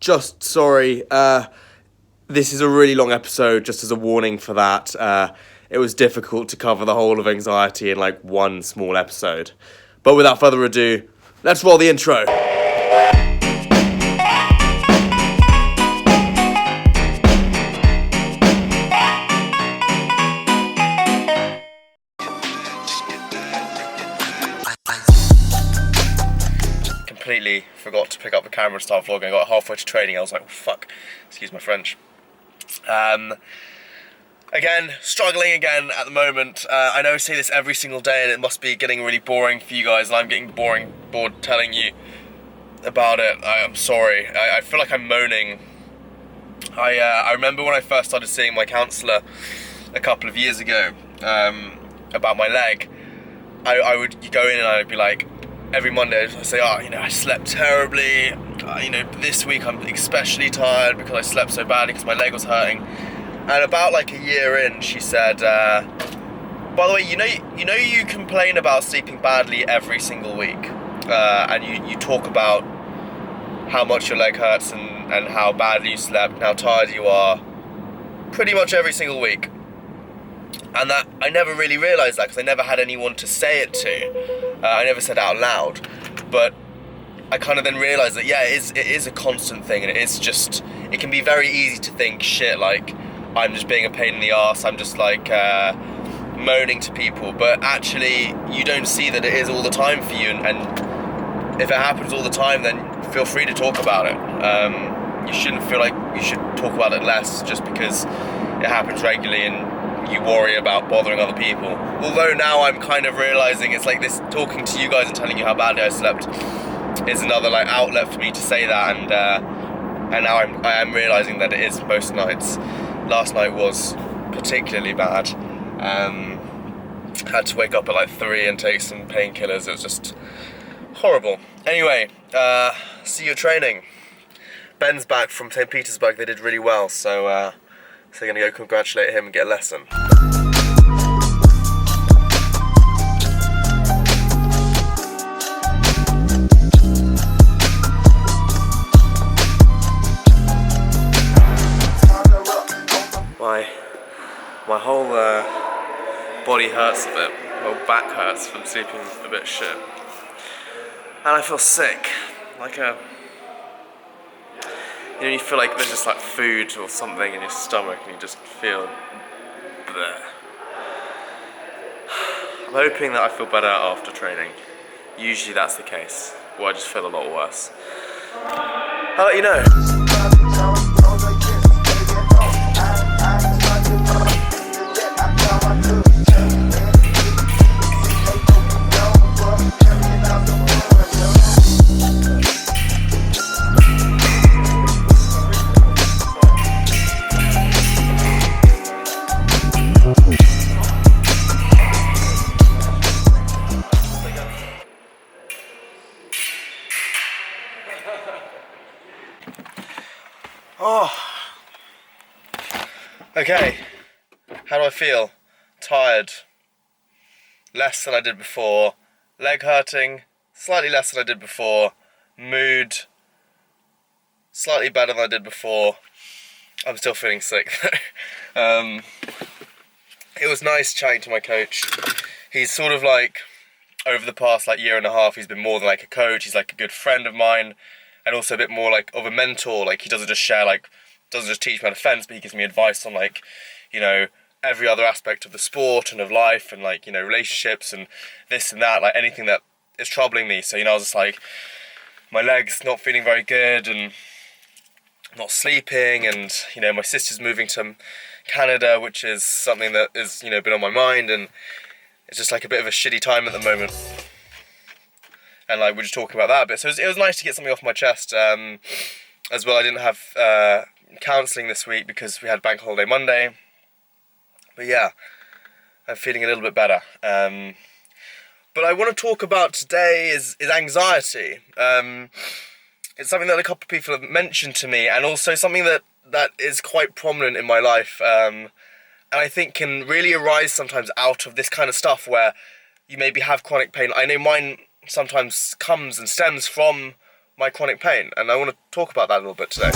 just sorry. This is a really long episode, just as a warning for that. It was difficult to cover the whole of anxiety in like one small episode. But without further ado, let's roll the intro. Completely forgot to pick up the camera and start vlogging. I got halfway to training, I was like, fuck, excuse my French. Again, struggling again at the moment. I know I say this every single day and it must be getting really boring for you guys, and I'm getting bored telling you about it. I'm sorry. I feel like I'm moaning. I remember when I first started seeing my counsellor a couple of years ago about my leg. I would go in and I'd be like, every Monday I'd say, I slept terribly. This week I'm especially tired because I slept so badly because my leg was hurting. And about like a year in, she said, by the way, you complain about sleeping badly every single week, and you talk about how much your leg hurts and how badly you slept and how tired you are pretty much every single week. And that I never really realised that because I never had anyone to say it to. I never said it out loud, but I kind of then realised that it is a constant thing, and it can be very easy to think, shit, like I'm just being a pain in the arse, I'm just like moaning to people, but actually you don't see that it is all the time for you, and if it happens all the time, then feel free to talk about it. You shouldn't feel like you should talk about it less just because it happens regularly and you worry about bothering other people. Although now I'm kind of realising it's like this, talking to you guys and telling you how badly I slept is another like outlet for me to say that, and now I am realising that it is most nights. Last night was particularly bad. Had to wake up at like 3 and take some painkillers. It was just horrible. Anyway, see you at training. Ben's back from St. Petersburg. They did really well, so they're gonna go congratulate him and get a lesson. My whole body hurts a bit. My whole back hurts from sleeping a bit shit. And I feel sick. Like you feel like there's just like food or something in your stomach and you just feel bleh. I'm hoping that I feel better after training. Usually that's the case, or I just feel a lot worse. I'll let you know. Okay, how do I feel? Tired. Less than I did before. Leg hurting. Slightly less than I did before. Mood. Slightly better than I did before. I'm still feeling sick though. It was nice chatting to my coach. He's sort of like, over the past like year and a half, he's been more than like a coach. He's like a good friend of mine, and also a bit more like of a mentor. Like he doesn't just teach me how to fence, but he gives me advice on like, every other aspect of the sport and of life and like, relationships and this and that, like anything that is troubling me. So, I was just like, my leg's not feeling very good and not sleeping, and, my sister's moving to Canada, which is something that is, been on my mind, and it's just like a bit of a shitty time at the moment. And like, we're just talking about that a bit. So it was nice to get something off my chest. As well, I didn't have counselling this week because we had bank holiday Monday. But yeah, I'm feeling a little bit better. But I want to talk about today is anxiety. It's something that a couple of people have mentioned to me, and also something that is quite prominent in my life. And I think can really arise sometimes out of this kind of stuff where you maybe have chronic pain. I know mine sometimes comes and stems from my chronic pain, and I want to talk about that a little bit today.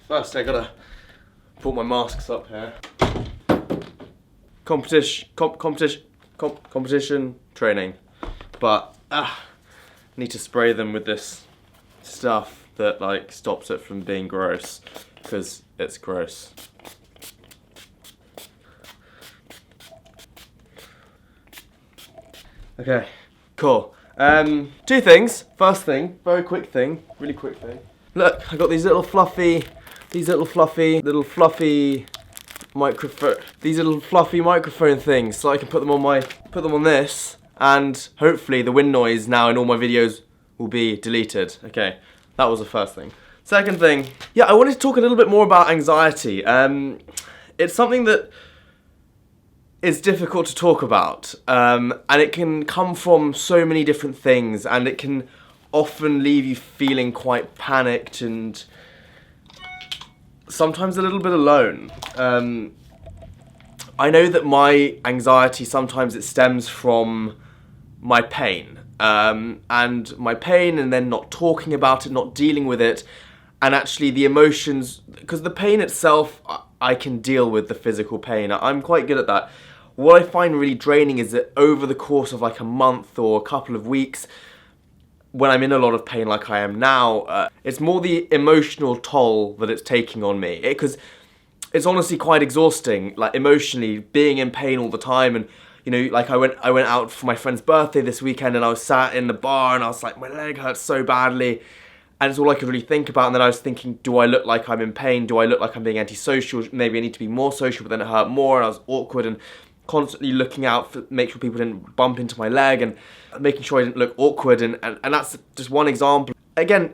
Firstly, I gotta put my masks up here. Competition training, but need to spray them with this stuff that like stops it from being gross, because it's gross. Okay, cool. Two things. First thing, really quick thing. Look, I got these little fluffy microphone things, so I can put them on this, and hopefully the wind noise now in all my videos will be deleted. Okay, that was the first thing. Second thing, yeah, I wanted to talk a little bit more about anxiety. It's something that is difficult to talk about, and it can come from so many different things, and it can often leave you feeling quite panicked and sometimes a little bit alone. I know that my anxiety, sometimes it stems from my pain, and then not talking about it, not dealing with it, and actually the emotions, because the pain itself, I can deal with the physical pain. I'm quite good at that. What I find really draining is that over the course of like a month or a couple of weeks, when I'm in a lot of pain like I am now, it's more the emotional toll that it's taking on me. Because it's honestly quite exhausting, like emotionally, being in pain all the time. And you know, like I went out for my friend's birthday this weekend, and I was sat in the bar, and I was like, my leg hurts so badly, and it's all I could really think about. And then I was thinking, do I look like I'm in pain? Do I look like I'm being antisocial? Maybe I need to be more social, but then it hurt more, and I was awkward and constantly looking out for make sure people didn't bump into my leg and making sure I didn't look awkward, and that's just one example. Again,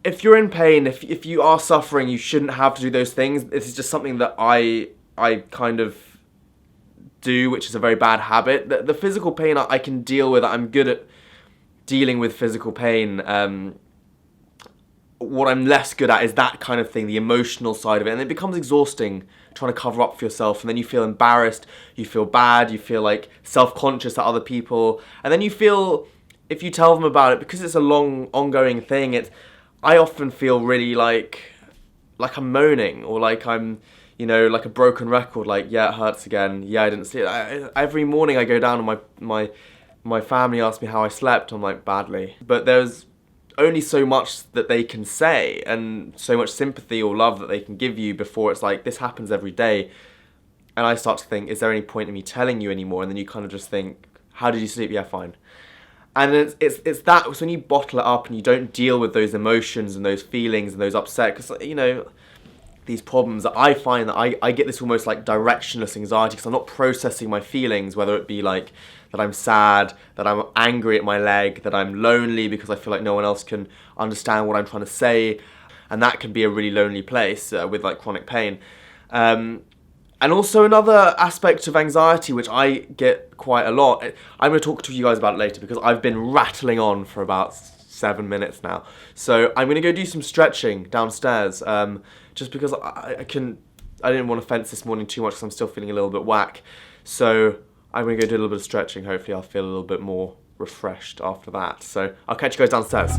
if you're in pain, if you are suffering, you shouldn't have to do those things. This is just something that I kind of do, which is a very bad habit. The physical pain I can deal with. I'm good at dealing with physical pain. What I'm less good at is that kind of thing, the emotional side of it, and it becomes exhausting trying to cover up for yourself, and then you feel embarrassed, you feel bad, you feel like self-conscious at other people, and then you feel, if you tell them about it, because it's a long, ongoing thing, I often feel really like I'm moaning, or like I'm, you know, like a broken record, like, yeah, it hurts again, yeah, I didn't sleep. Every morning I go down and my family asks me how I slept, I'm like, badly. But there's only so much that they can say, and so much sympathy or love that they can give you before it's like, this happens every day. And I start to think, is there any point in me telling you anymore? And then you kind of just think, how did you sleep? Yeah, fine. And it's that, so when you bottle it up and you don't deal with those emotions and those feelings and those upset, because, you know, these problems, that I find that I get this almost like directionless anxiety, because I'm not processing my feelings, whether it be like that I'm sad, that I'm angry at my leg, that I'm lonely because I feel like no one else can understand what I'm trying to say, and that can be a really lonely place with like chronic pain. And also another aspect of anxiety, which I get quite a lot, I'm going to talk to you guys about it later, because I've been rattling on for about 7 minutes now. So I'm going to go do some stretching downstairs, just because I didn't want to fence this morning too much, because I'm still feeling a little bit whack. So I'm going to go do a little bit of stretching. Hopefully I'll feel a little bit more refreshed after that. So I'll catch you guys downstairs.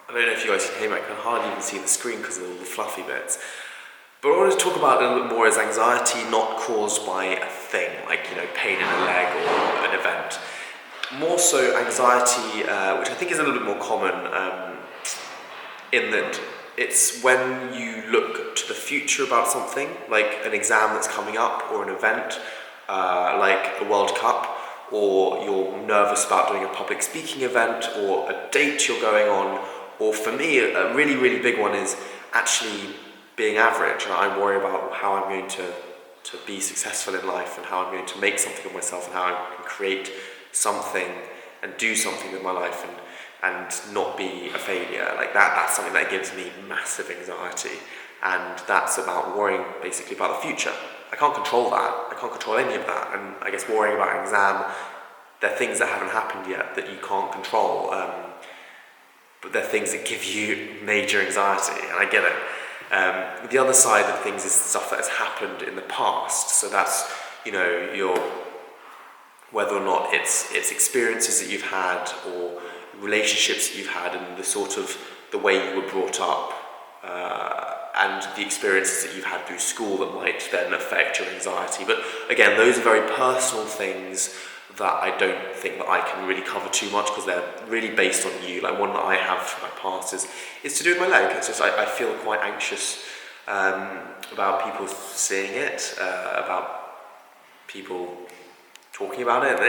I don't know if you guys can hear me, I can hardly even see the screen because of all the fluffy bits. But what I want to talk about a little bit more is anxiety not caused by a thing, like, you know, pain in a leg or an event. More so anxiety, which I think is a little bit more common, in that it's when you look to the future about something, like an exam that's coming up, or an event, like a World Cup, or you're nervous about doing a public speaking event, or a date you're going on, Or for me, a really, really big one is actually being average. And I worry about how I'm going to be successful in life and how I'm going to make something of myself and how I can create something and do something with my life and not be a failure. Like that's something that gives me massive anxiety. And that's about worrying basically about the future. I can't control that. I can't control any of that. And I guess worrying about an exam, they're things that haven't happened yet that you can't control. But they're things that give you major anxiety, and I get it. The other side of things is stuff that has happened in the past. So that's, your whether or not it's experiences that you've had or relationships that you've had and the way you were brought up, and the experiences that you've had through school that might then affect your anxiety. But again, those are very personal things that I don't think that I can really cover too much because they're really based on you. Like one that I have from my past is to do with my leg. It's just I feel quite anxious about people seeing it, about people talking about it.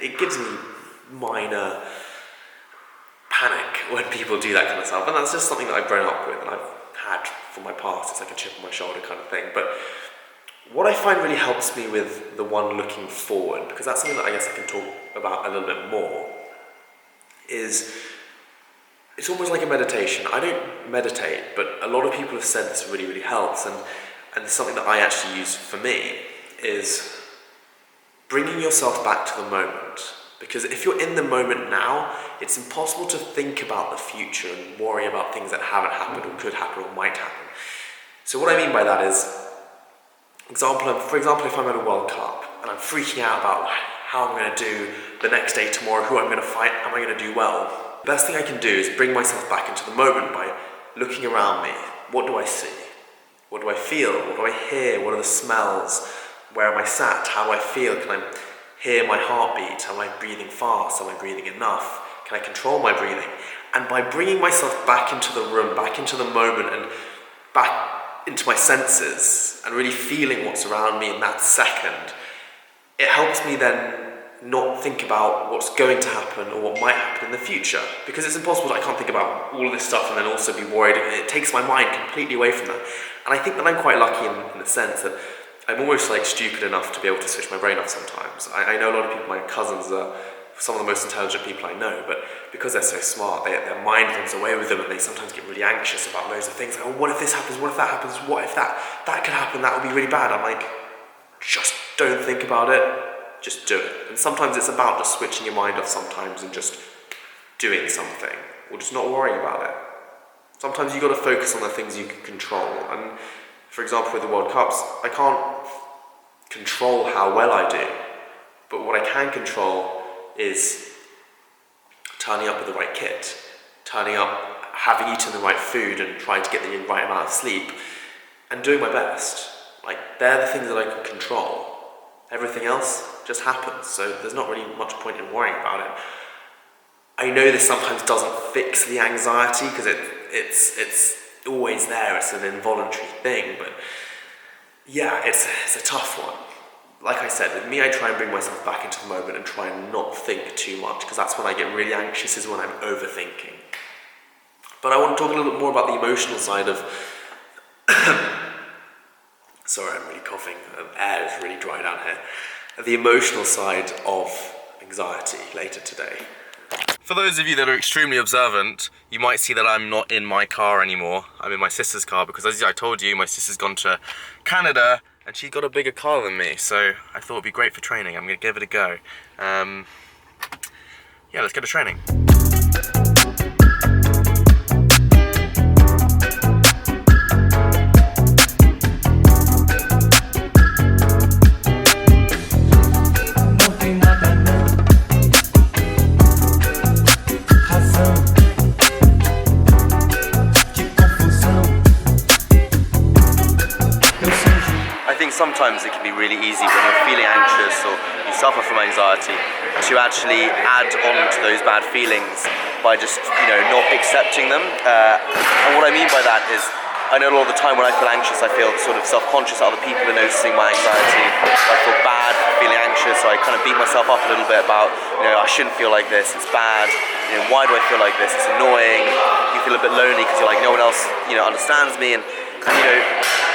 It gives me minor panic when people do that kind of stuff, and that's just something that I've grown up with and I've had from my past. It's like a chip on my shoulder kind of thing. But what I find really helps me with the one looking forward, because that's something that I guess I can talk about a little bit more, is it's almost like a meditation. I don't meditate, but a lot of people have said this really, really helps, and something that I actually use for me is bringing yourself back to the moment. Because if you're in the moment now, it's impossible to think about the future and worry about things that haven't happened or could happen or might happen. So what I mean by that is, for example, if I'm at a World Cup and I'm freaking out about how I'm going to do the next day tomorrow, who I'm going to fight, am I going to do well? The best thing I can do is bring myself back into the moment by looking around me. What do I see? What do I feel? What do I hear? What are the smells? Where am I sat? How do I feel? Can I hear my heartbeat? Am I breathing fast? Am I breathing enough? Can I control my breathing? And by bringing myself back into the room, back into the moment and back into my senses and really feeling what's around me in that second, it helps me then not think about what's going to happen or what might happen in the future, because it's impossible that I can't think about all of this stuff and then also be worried. It takes my mind completely away from that. And I think that I'm quite lucky in the sense that I'm almost like stupid enough to be able to switch my brain off sometimes. I know a lot of people, my cousins are some of the most intelligent people I know, but because they're so smart, their mind runs away with them and they sometimes get really anxious about loads of things. Like, oh, what if this happens? What if that happens? What if that could happen? That would be really bad. I'm like, just don't think about it, just do it. And sometimes it's about just switching your mind off sometimes and just doing something, or just not worrying about it. Sometimes you've got to focus on the things you can control. And for example, with the World Cups, I can't control how well I do, but what I can control is turning up with the right kit, turning up, having eaten the right food and trying to get the right amount of sleep and doing my best. Like, they're the things that I can control. Everything else just happens, so there's not really much point in worrying about it. I know this sometimes doesn't fix the anxiety because it's always there, it's an involuntary thing, but yeah, it's a tough one. Like I said, with me, I try and bring myself back into the moment and try and not think too much, because that's when I get really anxious, is when I'm overthinking. But I want to talk a little bit more about the emotional side of... Sorry, I'm really coughing. The air is really dry down here. The emotional side of anxiety later today. For those of you that are extremely observant, you might see that I'm not in my car anymore. I'm in my sister's car because, as I told you, my sister's gone to Canada and she's got a bigger car than me, so I thought it'd be great for training. I'm gonna give it a go. Yeah, let's go to training. Sometimes it can be really easy when you're feeling anxious or you suffer from anxiety to actually add on to those bad feelings by just, not accepting them. And what I mean by that is I know a lot of the time when I feel anxious, I feel sort of self-conscious that other people are noticing my anxiety. I feel bad for feeling anxious, so I kind of beat myself up a little bit about, I shouldn't feel like this, it's bad, why do I feel like this, it's annoying. You feel a bit lonely because you're like, no one else, understands me, and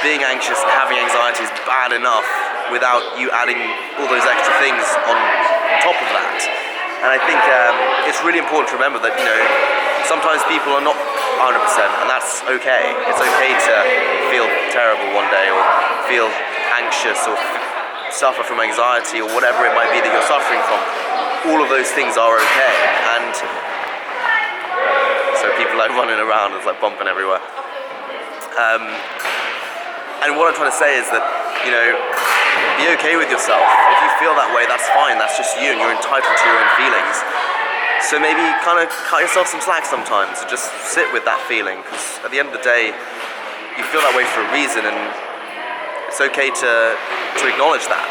being anxious and having anxiety is bad enough without you adding all those extra things on top of that. And I think it's really important to remember that, sometimes people are not 100%, and that's okay. It's okay to feel terrible one day, or feel anxious, or suffer from anxiety, or whatever it might be that you're suffering from. All of those things are okay, and so people like running around, it's like bumping everywhere. And what I'm trying to say is that, be okay with yourself. If you feel that way, that's fine, that's just you, and you're entitled to your own feelings. So maybe kind of cut yourself some slack sometimes, and just sit with that feeling, because at the end of the day, you feel that way for a reason, and it's okay to acknowledge that.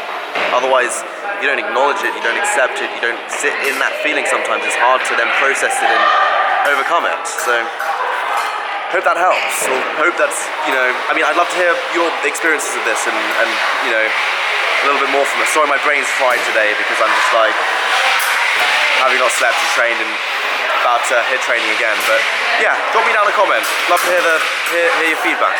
Otherwise, if you don't acknowledge it, you don't accept it, you don't sit in that feeling sometimes, it's hard to then process it and overcome it. So, hope that helps, or hope that's, I'd love to hear your experiences of this, and a little bit more from it. Sorry my brain's fried today, because I'm just like, having not slept and trained and about to hit training again. But yeah, drop me down a comment. Love to hear your feedback.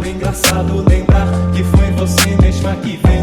Engraçado lembrar que foi você mesma que veio.